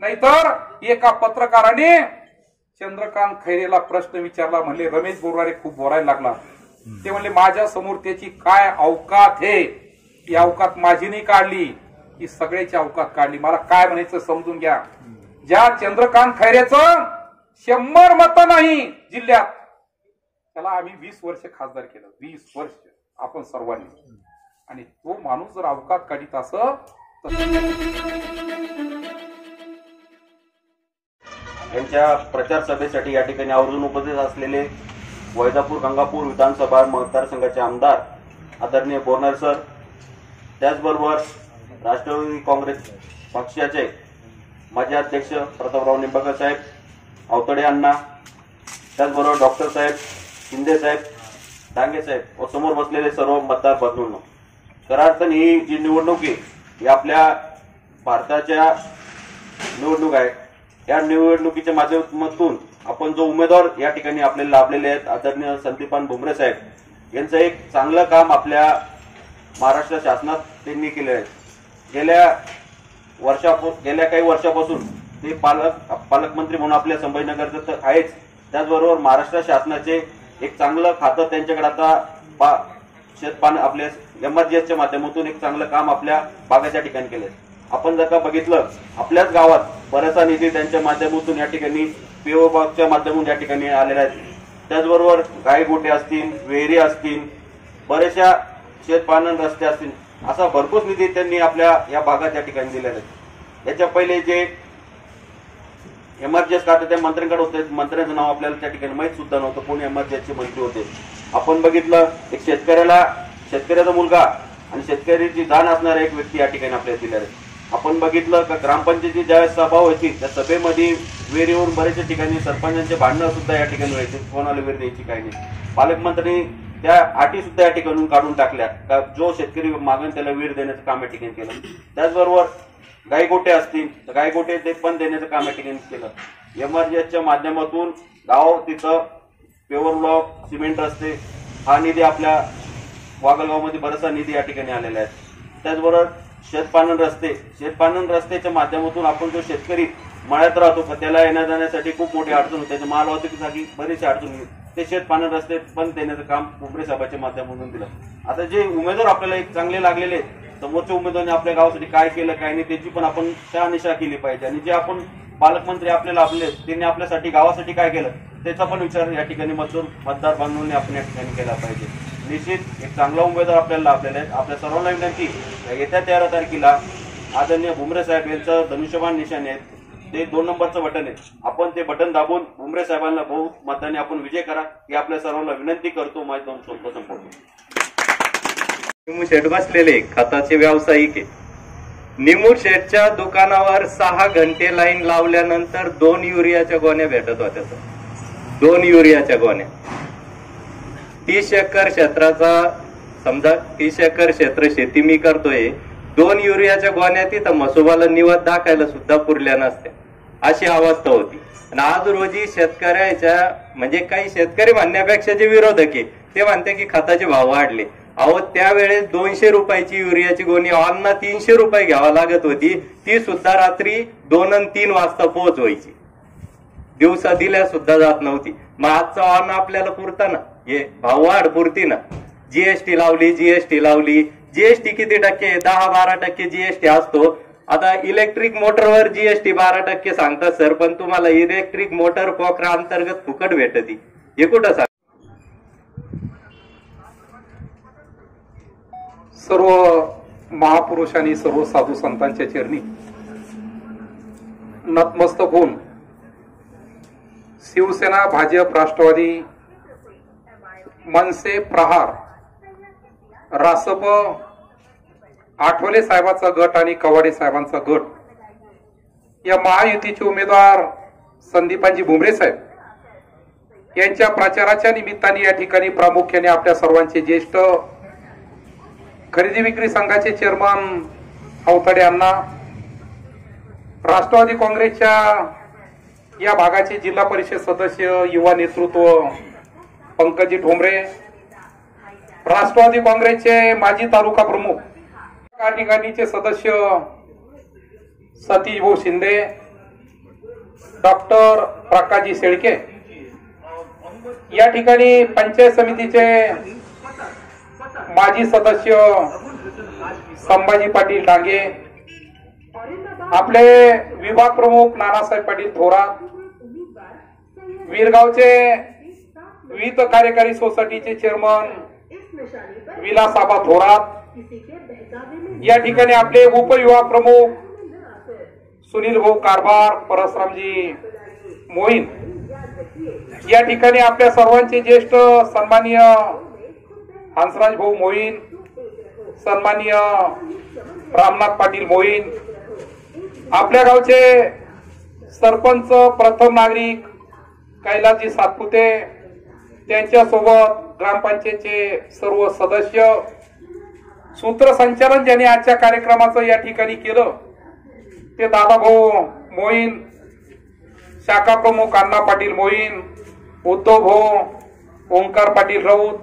नाहीतर एका पत्रकाराने चंद्रकांत खैरेला प्रश्न विचारला, म्हणले रमेश बोराडे खूप बोलायला लागला. ते म्हणले माझ्या समोर त्याची काय अवकात आहे, ही अवकात माझी नाही काढली, ही सगळ्याची अवकात काढली. मला काय म्हणायचं समजून घ्या. ज्या चंद्रकांत खैरेचं 100 मतं नाही जिल्ह्यात, त्याला आम्ही 20 वर्ष खासदार केलं, 20 वर्ष आपण सर्वांनी. आणि तो माणूस जर अवकात काढीत असं यांच्या प्रचार सभेसाठी या ठिकाणी आवर्जून उपस्थित असलेले वैजापूर गंगापूर विधानसभा मतदारसंघाचे आमदार आदरणीय बोरनारे सर, त्याचबरोबर राष्ट्रवादी काँग्रेस पक्षाचे माजी अध्यक्ष प्रतापराव निंबाळकर साहेब, अवतडे अण्णा, त्याचबरोबर डॉक्टर साहेब, शिंदे साहेब, डांगे साहेब व समोर बसलेले सर्व मतदार बंधूंनो, खऱ्या अर्थाने ही जी निवडणूक आहे ही आपल्या भारताच्या निवडणूक आहे. या निवडणुकीच्या माध्यमातून आपण जो उमेदवार या ठिकाणी आपल्याला लाभलेले आहेत आदरणीय संदीपान भुमरे साहेब यांचं एक चांगलं काम आपल्या महाराष्ट्र शासनात त्यांनी केलं आहे. गेल्या काही वर्षापासून ते पालकमंत्री म्हणून आपल्या संभाजीनगरचं तर आहेच, त्याचबरोबर महाराष्ट्र शासनाचे एक चांगलं खातं त्यांच्याकडे आता शेतपान आपल्या एमआरजीएसच्या माध्यमातून एक चांगलं काम आपल्या भागाच्या ठिकाणी केलंय. आपण जर का बघितलं आपल्याच गावात बराचसा निधी त्यांच्या माध्यमातून या ठिकाणी पीओबागच्या माध्यमातून या ठिकाणी आलेला आहे. त्याचबरोबर गायगोटे असतील, विहिरी असतील, बरेचशा शेतपालन रस्ते असतील, असा भरपूर निधी त्यांनी आपल्या या भागात या ठिकाणी दिलेला आहे. याच्या पहिले जे एमआरजीएस खाते त्या मंत्र्यांकडे होते, मंत्र्यांचं नाव आपल्याला त्या ठिकाणी माहित सुद्धा नव्हतं कोण एमआरजीएसचे मंत्री होते. आपण बघितलं एक शेतकऱ्याचा मुलगा आणि शेतकऱ्याची जाण असणारा एक व्यक्ती या ठिकाणी आपल्याला दिलेला आहे. आपण बघितलं का ग्रामपंचायतीची ज्यावेळेस सभा व्हायची त्या सभेमध्ये विहिरीवरून बरेचशा ठिकाणी सरपंचांचे भांडणं सुद्धा या ठिकाणी व्हायचे, कोणाला विहीर द्यायची काही नाही. पालकमंत्र्यांनी त्या अटी सुद्धा या ठिकाणून काढून टाकल्या का जो शेतकरी मागेल त्याला विहीर देण्याचं काम या ठिकाणी केलं. त्याचबरोबर गायगोटे असतील तर गायगोटे ते पण देण्याचं काम या ठिकाणी केलं. एमआरजीएसच्या माध्यमातून गाव तिथं पेवर ब्लॉक, सिमेंट रस्ते हा निधी आपल्या वागलगावमध्ये बराचसा निधी या ठिकाणी आलेला आहे. त्याचबरोबर शेतपालन रस्त्याच्या माध्यमातून आपण जो शेतकरी मळ्यात राहतो त्याला येण्या जाण्यासाठी खूप मोठी अडचण होते, त्याच्या माल वाहतुकीसाठी बरीचशी अडचण होती. ते शेतपालन रस्ते पण देण्याचं काम भुमरे साहेबांच्या माध्यमातून दिलं. आता जे उमेदवार आपल्याला एक चांगले लागलेले समोरच्या उमेदवारांनी आपल्या गावासाठी काय केलं काय नाही त्याची पण आपण शहानिशा केली पाहिजे. आणि जे आपण पालकमंत्री आपल्याला आपले त्यांनी आपल्यासाठी गावासाठी काय केलं त्याचा पण विचार या ठिकाणी मतदार बांधवांनी आपण या ठिकाणी केला पाहिजे. निश्चित एक चांगला उमेदवार आपल्याला लाभलेला आहे. आपल्या सर्वांना विनंती येत्या 13 तारखेला आदरणीय भुमरे साहेब यांचं धनुष्यबाण निशाण आहे, ते 2 नंबरचं बटन आहे, आपण ते बटन दाबून भुमरे साहेबांना बहु मताने आपण विजय करा ही आपल्या सर्वांना विनंती करतो. माझं दोन शब्द संपवतो. निमू शेठ बसलेले खताचे व्यावसायिक आहे. निमू शेठच्या दुकानावर 6 घंटे लाईन लावल्यानंतर 2 युरियाच्या गोण्या भेटत होत्या. 2 युरियाच्या गोण्या. 30 एकर क्षेत्राचा समजा 30 एकर क्षेत्र शेती मी करतोय, 2 युरियाच्या गोण्या तिथं मसोबाला निवत दाखायला सुद्धा पुरल्या नसत्या, अशी अवस्था होती. आणि आज रोजी शेतकऱ्याच्या म्हणजे काही शेतकरी म्हणण्यापेक्षा जे विरोधक आहे ते म्हणते की खताचे भाव वाढले. अहो त्यावेळेस 200 रुपयाची युरियाची गोणी ऑनना 300 रुपये घ्यावा लागत होती, ती सुद्धा रात्री 2 आणि 3 वाजता पोहोचवायची, दिवसा दिल्या सुद्धा जात नव्हती. मग आजचा ऑन आपल्याला पुरता ना, हे भाव वाढ पुरती ना. जीएसटी लावली, जीएसटी किती टक्के? 10-12% जीएसटी असतो. आता इलेक्ट्रिक मोटरवर जीएसटी 12% सांगतात सर, पण तुम्हाला इलेक्ट्रिक मोटर पोखरा अंतर्गत फुकट भेटती, हे कुठं सांग? सर्व महापुरुषांनी सर्व साधू संतांच्या चरणी नतमस्तक होऊन शिवसेना, भाजप, राष्ट्रवादी, मनसे, प्रहार, रासप, आठवले साहेबांचा गट आणि कवाडे साहेबांचा गट या महायुतीचे उमेदवार संदीपानजी भुमरे साहेब यांच्या प्रचाराच्या निमित्ताने या ठिकाणी प्रामुख्याने आपल्या सर्वांचे ज्येष्ठ खरेदी विक्री संघाचे चेअरमन अवतडे अण्णा, राष्ट्रवादी काँग्रेसच्या या भागाचे जिल्हा परिषद सदस्य, युवा नेतृत्व पंकजी ठोंबरे, राष्ट्रवादी काँग्रेसचे माजी तालुका प्रमुख, या ठिकाणीचे सदस्य सतीश भाऊ शिंदे, डॉक्टर प्रकाशजी शेळके, या ठिकाणी पंचायत समितीचे माजी सदस्य संभाजी पाटील डांगे, आपले विभाग प्रमुख नानासाहेब पाटील थोरात, वीरगावचे विविध कार्यकारी सोसायटीचे चेअरमन विलासाबा थोरात, या ठिकाणी आपले उपविभाग प्रमुख सुनील भाऊ कारभार, परसरामजी मोहीन, या ठिकाणी आपल्या सर्वांचे ज्येष्ठ सन्माननीय हंसराज भाऊ मोहीन, सन्माननीय रामनाथ पाटील मोहीन, आपल्या गावचे सरपंच प्रथम नागरिक कैलासजी सातपुते, त्यांच्यासोबत ग्रामपंचायतचे सर्व सदस्य, सूत्रसंचालन ज्यांनी आजच्या कार्यक्रमाचं या ठिकाणी केलं ते दादाभाऊ मोहीन, शाखा प्रमुख अण्णा पाटील मोहीन, उद्धव भाऊ, ओंकार पाटील राऊत,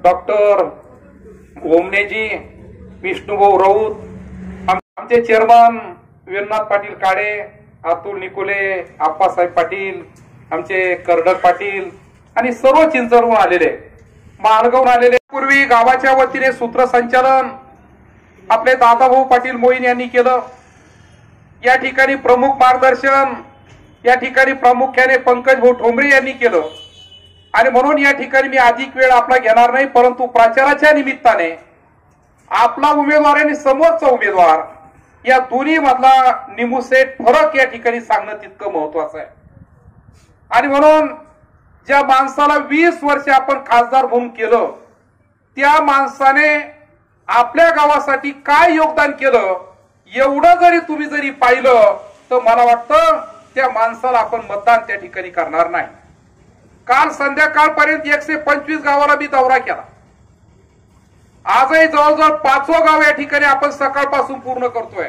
डॉक्टर ओमनेजी, विष्णुभाऊ राऊत, आमचे चेअरमन वीरनाथ पाटील काळे, अतुल निकोले, आप्पासाहेब पाटील, आमचे कर्डक पाटील आणि सर्व चिंचवून आलेले, मालगावून आलेले. पूर्वी गावाच्या वतीने सूत्रसंचालन आपले दादाभाऊ पाटील मोहीन यांनी केलं. या ठिकाणी प्रमुख मार्गदर्शन या ठिकाणी प्रामुख्याने पंकज भाऊ ठोंबरे यांनी केलं. आणि म्हणून या ठिकाणी मी अधिक वेळ आपला घेणार नाही, परंतु प्रचाराच्या निमित्ताने आपला उमेदवार आणि समोरचा उमेदवार या दोन्ही मधला निमुसेट फरक या ठिकाणी सांगणं तितकं महत्वाचं आहे. आणि म्हणून ज्या माणसाला 20 वर्ष आपण खासदार म्हणून केलं, त्या माणसाने आपल्या गावासाठी काय योगदान केलं एवढं जरी तुम्ही जरी पाहिलं तर मला वाटतं त्या माणसाला आपण मतदान त्या ठिकाणी करणार नाही. काल संध्याकाळपर्यंत 125 गावाला मी दौरा केला. आजही जवळजवळ 5वं गाव या ठिकाणी आपण सकाळपासून पूर्ण करतोय.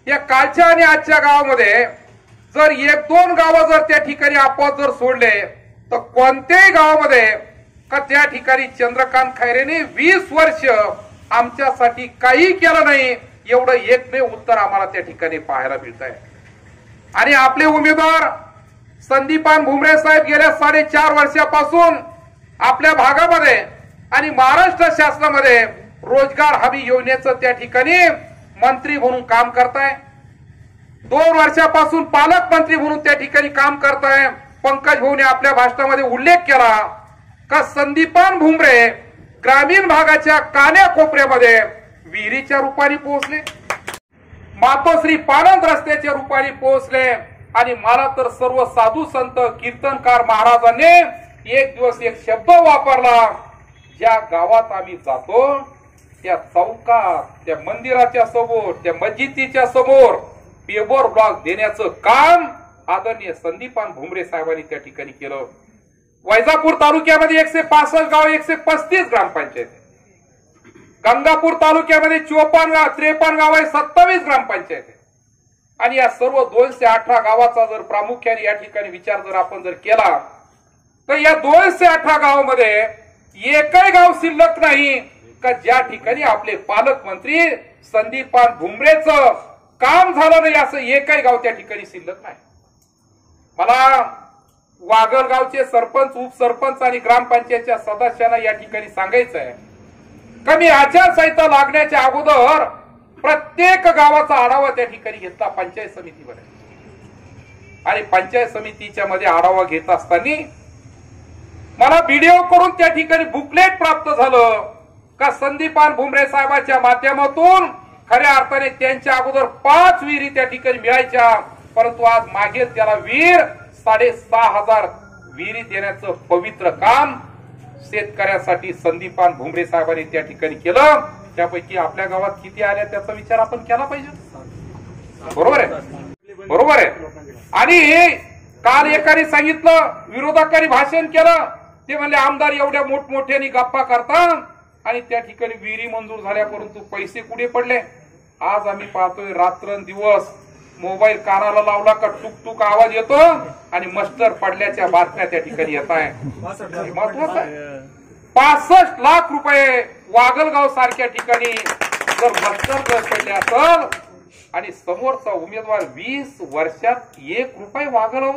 या कालच्या आणि आजच्या गावामध्ये जर 1-2 गावं जर त्या ठिकाणी आपोआप जर सोडले तर कोणत्याही गावामध्ये का त्या ठिकाणी चंद्रकांत खैरेने 20 वर्ष आमच्यासाठी काही केलं नाही एवढं एकमेव उत्तर आम्हाला त्या ठिकाणी पाहायला मिळत आहे. आणि आपले उमेदवार संदीपान भुमरे साहेब गेल्या 4.5 वर्षापासून आपल्या भागामध्ये आणि महाराष्ट्र शासनामध्ये रोजगार हमी योजनेचं त्या ठिकाणी मंत्री म्हणून काम करताय. 2 वर्षापासून पालकमंत्री म्हणून त्या ठिकाणी काम करताय. पंकज भाऊने आपल्या भाषणामध्ये उल्लेख केला का संदीपान भुमरे ग्रामीण भागाच्या कान्याकोपऱ्यामध्ये विहिरीच्या रूपाने पोहोचले, मातोश्री पानंद रस्त्याच्या रूपाने पोहोचले. आणि मला तर सर्व साधू संत कीर्तनकार महाराजांनी एक दिवस एक शब्द वापरला, ज्या गावात आम्ही जातो त्या चौकात, त्या मंदिराच्या समोर, त्या मस्जिदीच्या समोर पेवर ब्लॉक देण्याचं काम आदरणीय संदीपान भुमरे साहेबांनी त्या ठिकाणी केलं. वैजापूर तालुक्यामध्ये 165 गाव, 135 ग्रामपंचायत. गंगापूर तालुक्यामध्ये 53 गाव आहे, 27 ग्रामपंचायत आहे. आणि या सर्व 218 गावाचा जर प्रामुख्याने या ठिकाणी विचार जर आपण जर केला तर या 218 गावामध्ये एकही गाव शिल्लक नाही का ज्या ठिकाणी आपले पालकमंत्री संदीपान भुमरेचं काम झालं नाही असं एकही गाव त्या ठिकाणी शिल्लक नाही. मला वागलगावचे सरपंच, उपसरपंच आणि ग्रामपंचायतच्या सदस्यांना या ठिकाणी सांगायचं आहे का मी आचारसंहिता लागण्याच्या अगोदर प्रत्येक गावाचा आढावा त्या ठिकाणी घेतला पंचायत समितीमध्ये. आणि पंचायत समितीच्या मध्ये आढावा घेत असताना मला व्हिडिओ करून त्या ठिकाणी बुकलेट प्राप्त झालं का संदीपान भुमरे साहेबांच्या माध्यमातून खऱ्या अर्थाने त्यांच्या अगोदर 5 विहिरी त्या ठिकाणी मिळायच्या, परंतु आज मागे त्याला विहीर 6,500 विहिरी देण्याचं पवित्र काम शेतकऱ्यासाठी संदीपान भुमरे साहेबांनी त्या ठिकाणी केलं. त्यापैकी आपल्या गावात किती आल्या त्याचा विचार आपण केला पाहिजे. बरोबर आहे, बरोबर आहे. आणि काल एकाने सांगितलं, विरोधकांनी भाषण केलं, ते म्हणले आमदार एवढ्या मोठमोठ्याने गप्पा करतात आणि त्या ठिकाणी विहिरी मंजूर झाल्या परंतु पैसे कुठे पडले. आज आम्ही पाहतोय रात्रंदिवस मोबाईल कानाला लावला का टुकटुक आवाज येतो आणि मस्टर पडल्याच्या बातम्या त्या ठिकाणी येत आहे. महत्वाचं आहे. 65 लाख रुपये वागलगाव सारख्या ठिकाणी जर मस्टर जर पडले असेल आणि समोरचा उमेदवार 20 वर्षात 1 रुपया वाघाला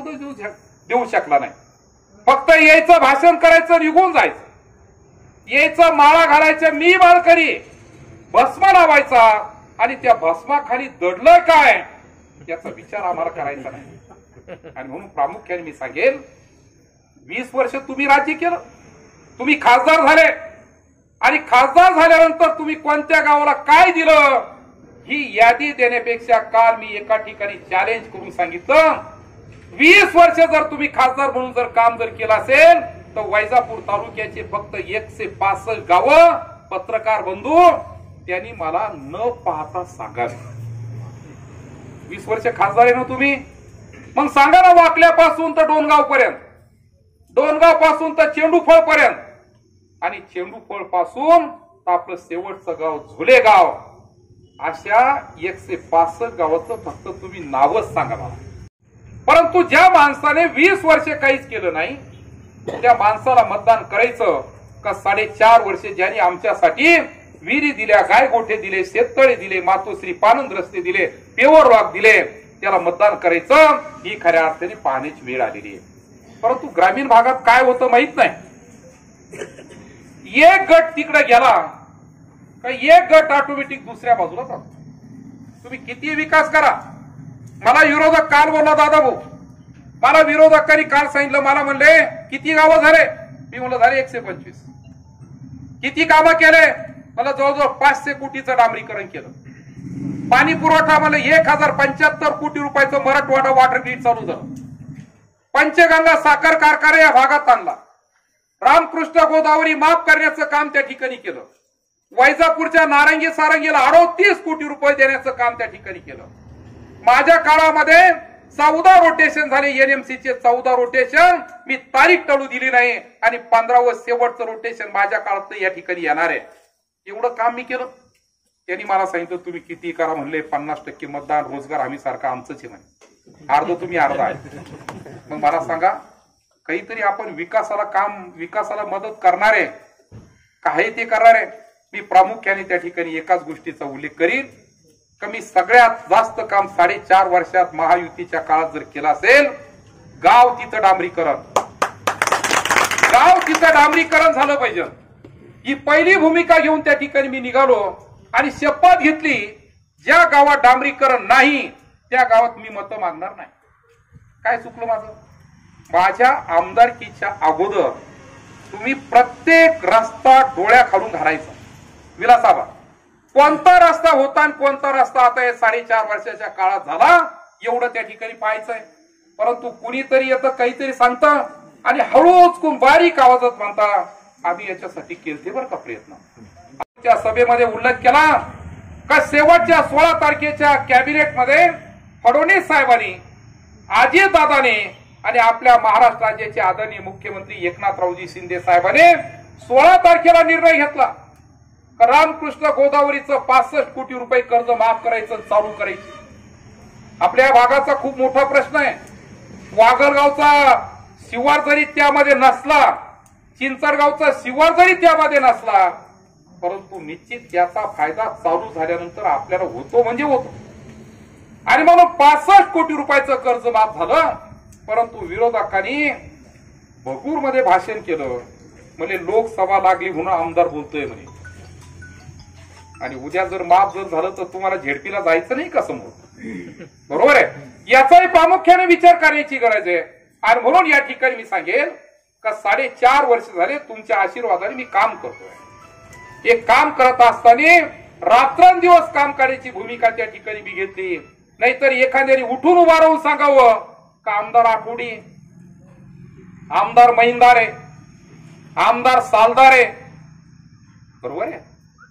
देऊ शकला नाही. फक्त यायचं, भाषण करायचं, निघून जायचं, यायचं, माळा घालायच्या, मी माळकरी, भस्म लावायचा आणि त्या भस्माखाली दडलं काय याचा विचार आम्हाला करायचा नाही. आणि म्हणून प्रामुख्याने मी सांगेल, 20 वर्ष तुम्ही राज्य केलं, तुम्ही खासदार झाले आणि खासदार झाल्यानंतर तुम्ही कोणत्या गावाला काय दिलं ही यादी देण्यापेक्षा काल मी एका ठिकाणी चॅलेंज करून सांगितलं, 20 वर्ष जर तुम्ही खासदार म्हणून जर काम जर केलं असेल तर वैजापूर तालुक्याचे फक्त 165 गावं पत्रकार बंधू त्यांनी मला न पाहता सांगावे. 20 वर्ष खासदार आहे ना तुम्ही, मग सांगा ना, वाकल्यापासून तर डोनगाव पर्यंत, डोनगाव पासून तर चेंडूफळ पर्यंत, आणि चेंडूफळ पासून आपलं शेवटचं गाव झुलेगाव, अशा 165 गावाचं फक्त तुम्ही नावच सांगा मला. परंतु ज्या माणसाने 20 वर्ष काहीच केलं नाही त्या माणसाला मतदान करायचं का? 4.5 वर्ष ज्यांनी आमच्यासाठी विहिरी दिल्या, गायगोठे दिले, शेततळे दिले, मातोश्री पानंद रस्ते दिले, पेवर रॉक दिले, त्याला मतदान करायचं ही खऱ्या अर्थाने पाहण्याची वेळ आलेली आहे. परंतु ग्रामीण भागात काय होतं माहित नाही. एक गट तिकडे गेला का एक गट ऑटोमॅटिक दुसऱ्या बाजूला जातो. तुम्ही किती विकास करा. मला विरोधक काल बोलला, दादा भाऊ मला विरोधकांनी काल सांगितलं, मला म्हणले किती गावं झाले, मी म्हणलं झाले 125. किती कामं केले, मला जवळजवळ 500 कोटीचं डांबरीकरण केलं. पाणी पुरवठा मला 1075 कोटी रुपयाचं मराठवाडा वॉटर ग्रीड चालू झालं. पंचगंगा साखर कारखाना या भागात आणला. रामकृष्ण गोदावरी माफ करण्याचं काम त्या ठिकाणी केलं. वैजापूरच्या नारंगी सारंगीला 38 कोटी रुपये देण्याचं काम त्या ठिकाणी केलं. माझ्या काळामध्ये 14 रोटेशन झाले, एनएमसीचे 14 रोटेशन, मी तारीख टळू दिली नाही आणि 15वं शेवटचं रोटेशन माझ्या काळात या ठिकाणी येणार आहे. एवढं काम मी केलं. त्यांनी मला सांगितलं तुम्ही किती करा, म्हणले 50% मतदान, रोजगार हमी सारखं आमचंच आहे म्हणे, अर्ध तुम्ही अर्ध आहे. मग मला सांगा, काहीतरी आपण विकासाला मदत करणारे काही ते करणारे. मी प्रामुख्याने त्या ठिकाणी एकाच गोष्टीचा उल्लेख करीन का, मी सगळ्यात जास्त काम 4.5 वर्षात महायुतीच्या काळात जर केलं असेल, गाव तिथं डांबरीकरण झालं पाहिजे. ही पहिली भूमिका घेऊन त्या ठिकाणी मी निघालो आणि शपथ घेतली, ज्या गावात डांबरीकरण नाही त्या गावात मी मतं मागणार नाही. काय चुकलं माझं? माझ्या आमदारकीच्या अगोदर तुम्ही प्रत्येक रस्ता डोळ्या खालून घालायचा. विलासाबा कोणता रस्ता होता आणि कोणता रस्ता आता या 4.5 वर्षाच्या काळात झाला एवढं त्या ठिकाणी पाहायचंय. परंतु कुणीतरी येतं, काहीतरी सांगतं आणि हळूच बारीक आवाजात म्हणता आम्ही याच्यासाठी केलते बरं का प्रयत्न. त्या सभेमध्ये उल्लेख केला का शेवटच्या 16 तारखेच्या कॅबिनेटमध्ये फडणवीस साहेबांनी, अजितदादाने आणि आपल्या महाराष्ट्र राज्याचे आदरणीय मुख्यमंत्री एकनाथरावजी शिंदे साहेबांनी 16 तारखेला निर्णय घेतला का रामकृष्ण गोदावरीचं 65 कोटी रुपये कर्ज माफ करायचं, चालू करायची. आपल्या भागाचा खूप मोठा प्रश्न आहे. वाघरगावचा शिवार जरी त्यामध्ये नसला, चिंचडगावचा शिवार जरी त्यामध्ये नसला, परंतु निश्चित त्याचा फायदा चालू झाल्यानंतर आपल्याला होतो म्हणजे होतो. आणि म्हणून 65 कोटी रुपयाचं कर्ज माफ झालं. परंतु विरोधकांनी भगूरमध्ये भाषण केलं, म्हणजे लोकसभा लागली म्हणून आमदार बोलतोय म्हणे. आणि उद्या जर माफ जर झालं तर तुम्हाला झेडपीला जायचं नाही का समोर? बरोबर आहे. याचाही प्रामुख्याने विचार करण्याची गरज आहे. आणि म्हणून या ठिकाणी मी सांगेल का 4.5 वर्ष झाले तुमच्या आशीर्वादाने मी काम करतोय. हे काम करत असताना रात्रंदिवस काम करण्याची भूमिका त्या ठिकाणी मी घेतली. नाहीतर एखाद्याने उठून उभा राहून सांगावं का आमदार आठवडी, आमदार महिंदारे, आमदार सालदारे, बरोबर आहे.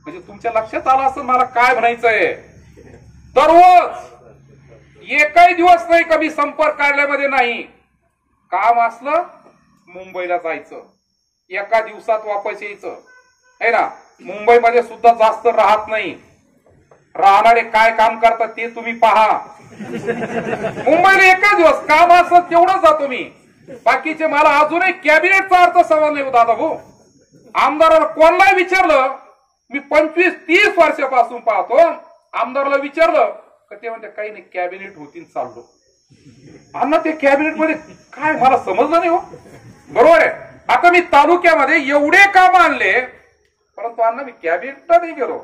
म्हणजे तुमच्या लक्षात आलं असं मला काय म्हणायचंय. दररोज एकही दिवस नाही कमी संपर्क कार्यालयामध्ये नाही. काम असलं मुंबईला जायचं, एका दिवसात वापस यायचं आहे ना. मुंबईमध्ये सुद्धा जास्त राहत नाही. राहणारे काय काम करतात ते तुम्ही पहा. मुंबईला एका दिवस काम असत तेवढंच जातो मी. बाकीचे मला अजूनही कॅबिनेटचा अर्थ समज नाही दादा भाऊ. आमदाराला कोणालाही विचारलं, मी 25-30 वर्षापासून पाहतो, आमदाराला विचारलं का ते म्हणते काही नाही कॅबिनेट होती चाललो. अण्णा ते कॅबिनेट मध्ये काय मला समजलं नाही हो. बरोबर आहे. आता मी तालुक्यामध्ये एवढे काम आणले परंतु अण्णा मी कॅबिनेटला नाही गेलो.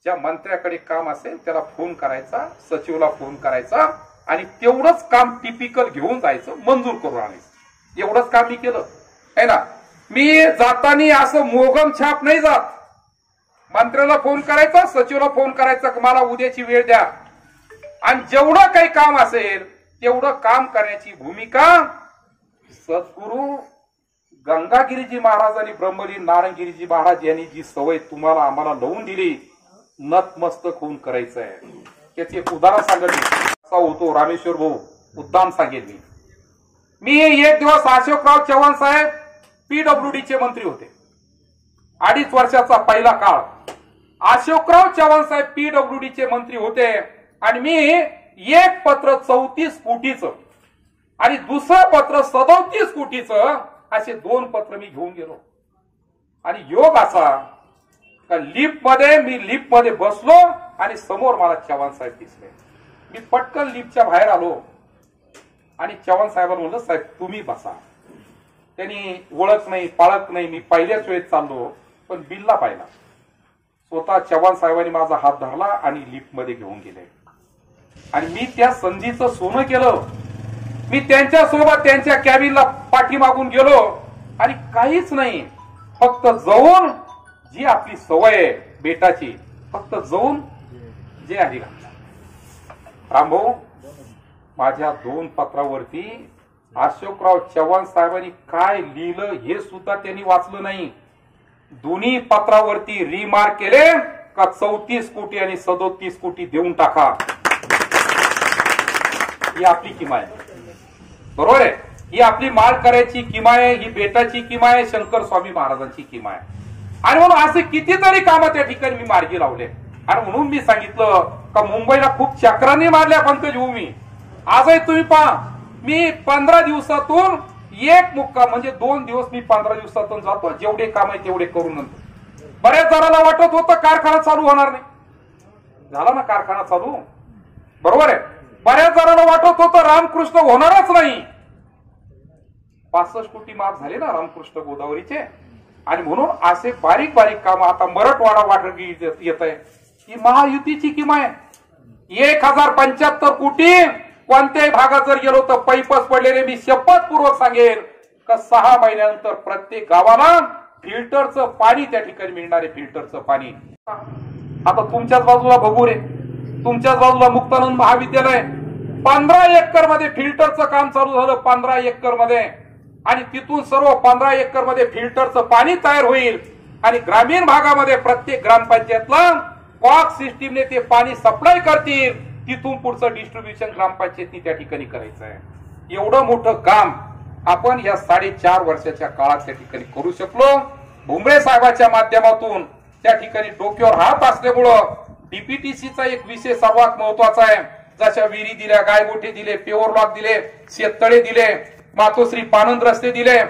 ज्या मंत्र्याकडे काम असेल त्याला फोन करायचा, सचिवला फोन करायचा आणि तेवढंच काम टिपिकल घेऊन जायचं, मंजूर करून आणायचं. एवढंच काम मी केलं आहे ना. मी जाताना असं मोगम छाप नाही जात. मंत्र्याला फोन करायचा, सचिवला फोन करायचा की मला उद्याची वेळ द्या आणि जेवढं काही काम असेल तेवढं काम करण्याची भूमिका सद्गुरू गंगागिरीजी महाराज आणि ब्रह्मलीन नारायणगिरीजी महाराज यांनी जी सवय तुम्हाला आम्हाला लावून दिली, नतमस्तक होऊन करायचं आहे. त्याचे एक उदाहरण सांगेल असा होतो रामेश्वर भाऊ, उद्दाम सांगेल मी एक दिवस अशोकराव चव्हाण साहेब पीडब्ल्यूडीचे मंत्री होते. 2.5 वर्षाचा पहिला काळ अशोकराव चव्हाण साहेब पीडब्ल्यूडीचे मंत्री होते आणि मी एक पत्र 34 कोटीचं आणि दुसरं पत्र 37 कोटीचं असे 2 पत्र मी घेऊन गेलो. आणि योग असा मी लिफ्ट मध्ये बसलो आणि समोर मला चव्हाण साहेब दिसले. मी पटकन लिफ्टच्या बाहेर आलो आणि चव्हाण साहेबांना म्हणलं साहेब तुम्ही बसा. त्यांनी ओळख नाही पाळख नाही, मी पहिल्याच वेळेत चाललो पण बिल्ला पाहिला. स्वतः चव्हाण साहेबांनी माझा हात धरला आणि लिफ्ट मध्ये घेऊन गेले आणि मी त्या संधीचं सोनं केलं. मी त्यांच्या सोबत त्यांच्या कॅबिनला पाठीमागून गेलो आणि काहीच नाही, फक्त जाऊन जी आपली सवय आहे बेटाची, फक्त जाऊन जे आहे रामभाऊ माझ्या 2 पत्रावरती अशोकराव चव्हाण साहेबांनी काय लिहिलं हे सुद्धा त्यांनी वाचलं नाही. दोन्ही पत्रावरती रिमार्क केले का 34 कोटी आणि 37 कोटी देऊन टाका. ही आपली किमा आहे. बरोबर आहे. ही आपली माल करायची किमा आहे, ही बेटाची किमा आहे, शंकर स्वामी महाराजांची किमा आहे. आणि म्हणून असे कितीतरी कामं त्या ठिकाणी मी मार्गी लावले. आणि म्हणून मी सांगितलं का मुंबईला खूप चक्रांनी मारल्या पंकज भाऊ. मी आजही तुम्ही पहा, मी 15 दिवसातून एक मुक्काम म्हणजे 2 दिवस मी 15 दिवसातून जातो. जेवढे काम आहे तेवढे करून नंतर बऱ्याच जणांना वाटत होतं कारखाना चालू होणार नाही. झाला ना कारखाना चालू. बरोबर आहे. बऱ्याच जणांना वाटत होतं रामकृष्ण होणारच नाही. 65 कोटी माफ झाले ना रामकृष्ण गोदावरीचे. आणि म्हणून असे बारीक बारीक काम आता मराठवाडा वाटर येत आहे. ही महायुतीची किमा आहे. 1075 कोटी कोणत्याही भागात जर गेलो तर पैपच पडलेले. मी शपथपूर्वक सांगेल का 6 महिन्यानंतर प्रत्येक गावाला फिल्टरचं पाणी त्या ठिकाणी मिळणार आहे. फिल्टरचं पाणी. आता तुमच्याच बाजूला भगूर आहे, तुमच्याच बाजूला मुक्तानंद महाविद्यालय. 15 एकर मध्ये फिल्टरचं काम चालू झालं. 15 एकर मध्ये. आणि तिथून सर्व 15 एकर मध्ये फिल्टरचं पाणी तयार होईल आणि ग्रामीण भागामध्ये प्रत्येक ग्रामपंचायतला कॉक सिस्टीमने ते पाणी सप्लाय करतील. तिथून पुढचं डिस्ट्रीब्युशन ग्रामपंचायतनी त्या ठिकाणी करायचं आहे. एवढं मोठं काम आपण या 4.5 वर्षाच्या काळात त्या ठिकाणी करू शकलो. भुमरे साहेबांच्या माध्यमातून त्या ठिकाणी डोक्यावर हात असल्यामुळं डीपीटीसीचा एक विषय सर्वात महत्वाचा आहे. जशा विहिरी दिल्या, गायगोठे दिले, पेवर लॉक दिले, शेततळे दिले, मातोश्री पानंद रस्ते दिले.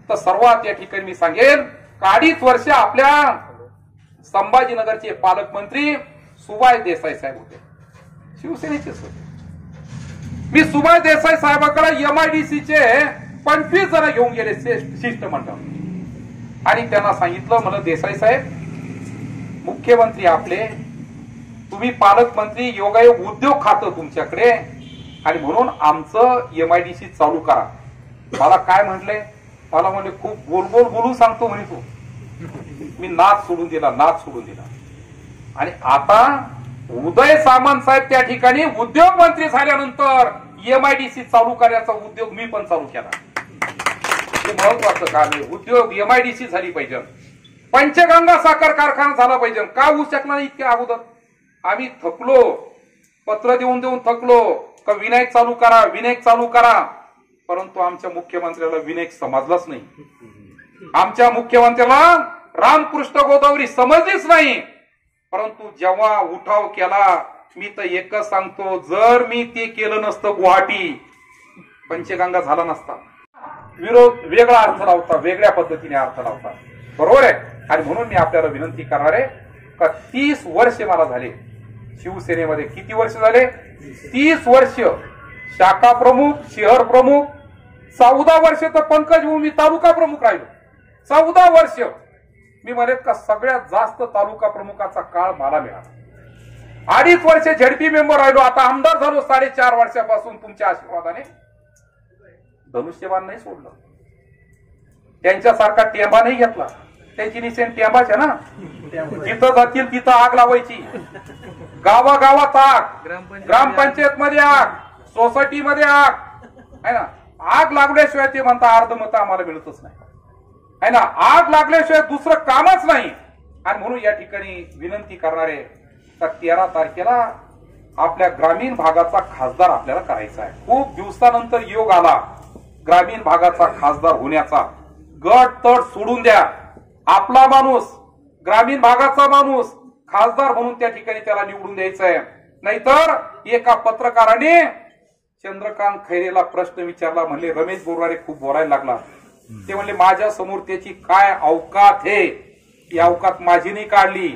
तर सर्वात या ठिकाणी मी सांगेन 2.5 वर्ष आपल्या संभाजीनगरचे पालकमंत्री सुभाष देसाई साहेब होते, शिवसेनेचेच होते. मी सुभाष देसाई साहेबांकडे MIDCचे 25 जण घेऊन गेले शिष्टमंडळ आणि त्यांना सांगितलं मला देसाई साहेब मुख्यमंत्री आपले, तुम्ही पालकमंत्री, योगायोग उद्योग खातं तुमच्याकडे आणि म्हणून आमचं MIDC चालू करा. मला काय म्हटले, मला म्हणले खूप गोल गोल बोलून सांगतो म्हणे तू. मी नाच सोडून दिला. आणि आता उदय सामंत साहेब त्या ठिकाणी उद्योग मंत्री झाल्यानंतर MIDC चालू करण्याचा उद्योग मी पण चालू केला. हे महत्वाचं काम आहे. उद्योग MIDC झाली पाहिजे. पंचगंगा साखर कारखाना झाला पाहिजे. का होऊ शकला नाही इतक्या अगोदर? आम्ही थकलो, पत्र देऊन देऊन थकलो का विनायक चालू करा. परंतु आमच्या मुख्यमंत्र्याला विनायक समजलाच नाही. आमच्या मुख्यमंत्र्याला रामकृष्ण गोदावरी समजलीच नाही. परंतु जेव्हा उठाव केला, मी तर एकच सांगतो, जर मी ते केलं नसतं गुवाहाटी, पंचगंगा झाला नसता. विरोध वेगळा अर्थ लावता, वेगळ्या पद्धतीने अर्थ लावता. बरोबर आहे. आणि म्हणून मी आपल्याला विनंती करणार आहे का 30 वर्ष मला झाले शिवसेनेमध्ये किती वर्ष झाले? 30 वर्ष शाखा प्रमुख, शहर प्रमुख, 14 वर्ष तर पंकज भूमी तालुका प्रमुख राहिलो. 14 वर्ष मी म्हणेन का सगळ्यात जास्त तालुका प्रमुखाचा काळ मला मिळाला. 2.5 वर्ष झडपी मेंबर राहिलो. आता आमदार झालो 4.5 वर्षापासून तुमच्या आशीर्वादाने. धनुष्यबाण नाही सोडलं, त्यांच्यासारखा टेंबा नाही घेतला. त्यांची निशाण टेंबाच आहे ना, जिथं जातील तिथं आग लावायची. गावागावात आग, ग्रामपंचायत मध्ये आग, सोसायटीमध्ये आग आहे ना. आग लागल्याशिवाय ते म्हणता अर्धमत आम्हाला मिळतच नाही आहे ना. आग लागल्याशिवाय दुसरं कामच नाही. आणि म्हणून या ठिकाणी विनंती करणारे तर 13 तारखेला आपल्या ग्रामीण भागाचा खासदार आपल्याला करायचा आहे. खूप दिवसानंतर योग आला ग्रामीण भागाचा खासदार होण्याचा. गट तट सोडून द्या. आपला माणूस, ग्रामीण भागाचा माणूस खासदार म्हणून त्या ठिकाणी त्याला निवडून द्यायचं आहे. नाहीतर एका पत्रकाराने चंद्रकांत खैरेला प्रश्न विचारला. म्हणले रमेश बोराडे खूप बोलायला लागला. ते म्हणले माझ्या समोर त्याची काय अवकात आहे, ही अवकात माझी नाही काढली,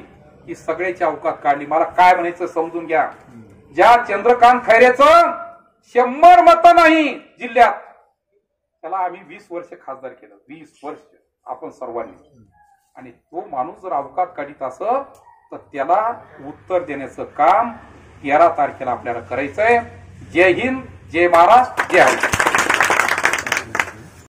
ही सगळ्याची अवकात काढली. मला काय म्हणायचं समजून घ्या. ज्या चंद्रकांत खैरेचं 100 मतं नाही जिल्ह्यात, त्याला आम्ही 20 वर्ष खासदार केलं. 20 वर्ष आपण सर्वांनी. आणि तो माणूस जर अवकात काढीत असं तर त्याला उत्तर देण्याचं काम 13 तारखेला आपल्याला करायचंय. जय हिंद, जय महाराष्ट्र, जय हरी.